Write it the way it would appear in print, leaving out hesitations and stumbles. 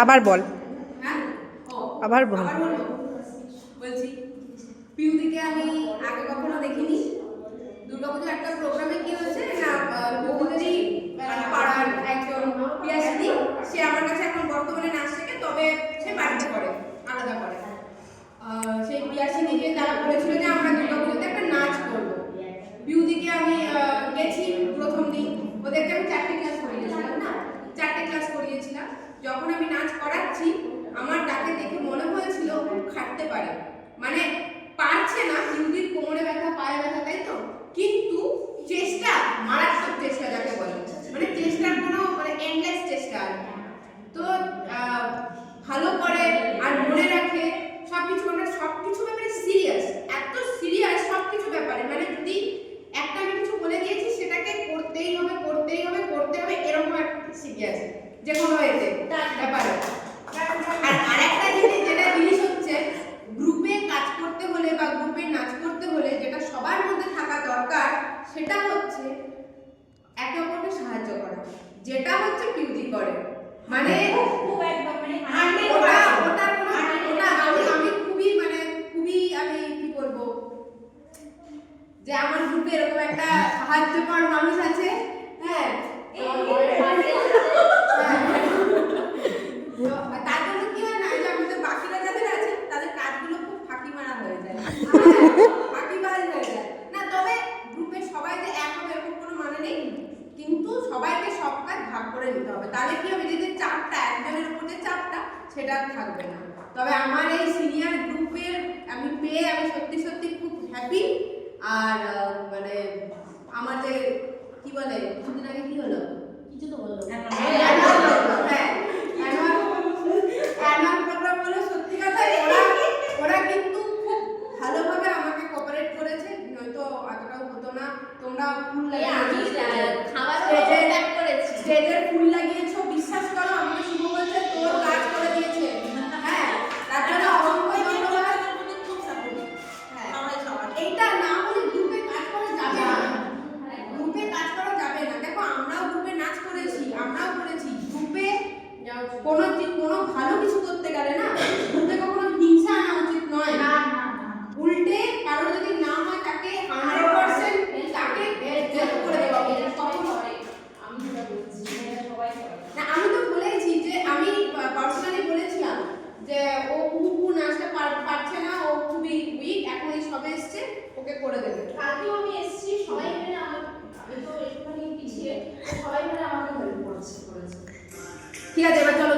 আবার বল। হ্যাঁ আবার বল। বলছি পিউদিকে আমি আগে কখনো দেখিনি। দুর্গাপুজোর একটা প্রোগ্রামে কি হচ্ছে না, বহুদেরই পাড়ার একজন পিয়াসিনী, সে আমার কাছে এখন বর্তমানে নাচ শেখে, তবে সে বাড়িতে করে, আলাদা করে। সেই পিয়াসিনীকে তারা বলেছিল যে আমরা দুর্গাপুজোতে একটা নাচ করবো। পিউদিকে আমি গেছি প্রথম দিন, ওদেরকে আমি 4টে ক্লাস করিয়েছিলাম না, 4টে ক্লাস করিয়েছিলাম। যখন আমি নাচ করাচ্ছি আমার তাকে দেখে মনে হয়েছিল খাটতে পারে, মানে পারছে না, পিউদির কোমরে ব্যথা, পায়ে ব্যথা, তাই তো, কিন্তু চেষ্টা, মারাত্মক চেষ্টা যাকে বলে, মানে চেষ্টার কোনো মানে এন্ডলেস চেষ্টা। তো ভালো করে আর মনে রাখে সবকিছু, আমরা সবকিছু ব্যাপারে সিরিয়াস, এত সিরিয়াস সবকিছু ব্যাপারে, মানে যদি একটা আমি কিছু বলে দিয়েছি সেটাকে করতেই হবে, করতেই হবে, করতে হবে, এরকম একটা সিরিয়াস যে কোনো এতে ব্যাপারে। আর আরেকটা জিনিস, যেটা জিনিস হচ্ছে গ্রুপে কাজ করতে হলে বা গ্রুপে নাচ করতে হলে যেটা সবার মধ্যে থাকা দরকার, সেটা হচ্ছে একে অপরকে সাহায্য করা, যেটা হচ্ছে পিউজি করে, মানে খুব একদম মানে ওটা আমি খুবই মানে খুবই আমি কি বলবো, যে আমার গ্রুপে এরকম একটা সাহায্যকর মানুষ আছে। হ্যাঁ, তার জন্য কি হয় না, যে আমাদের বাকিরা যাদের আছে তাদের কাজগুলো খুব ফাঁকি মারা হয়ে যায়, ফাঁকি মারা হয়ে যায় না। তবে গ্রুপে সবাই যে এক হবে এরকম কোনো মানে নেই, কিন্তু সবাইকে সব কাজ ভাগ করে নিতে হবে, তাহলে কি হবে, যে চাপটা একজনের উপর যে চাপটা সেটা থাকবে না। তবে আমার এই সিনিয়র গ্রুপের আমি পেয়ে আমি সত্যি সত্যি খুব হ্যাপি। আর মানে আমার যে কি বলে, কিছুদিন আগে কি হলো, কিছু তো বললো, অ্যানুয়াল প্রোগ্রাম হলো, সত্যি কথা ওরা কিন্তু খুব ভালোভাবে আমাকে কোঅপারেট করেছে, নয়তো এতটাও হতো না। তোমরা ফুল স্টেজের ফুল লাগিয়েছো, বিশ্বাস করো আমাকে শুভ বলছে তোর কাজ করে দিয়েছে। হ্যাঁ, তার জন্য অসংখ্য ধন্যবাদ। এইটা না হলে গ্রুপে কাজ করা যাবে না, গ্রুপে কাজ করা যাবে না। দেখো আমরাও গ্রুপে নাচ করেছি, আমরাও করেছি, গ্রুপে কোনো ভালো কিছু করতে গেলে না গ্রুপে কখনো হিংসা আনা উচিত নয়। না না, উল্টে কারো যদি না হয় তাকে 100% তাকে হেল্প করে দেওয়া উচিত। আমি যেটা বলছি সবাই না, আমি তো বলেছি যে আমি পার্সোনালি বলেছিলাম যে ও খুব নাচটা পারছে না, ও খুবই উইক, এখন এই সবে এসছে, ওকে করে দেবে। কালকেও আমি এসেছি, সবাই মিলে আমি তো একটুখানি পিছিয়ে, সবাই মিলে আমাকে হেল্প করেছে। ঠিক আছে, এবার চলো।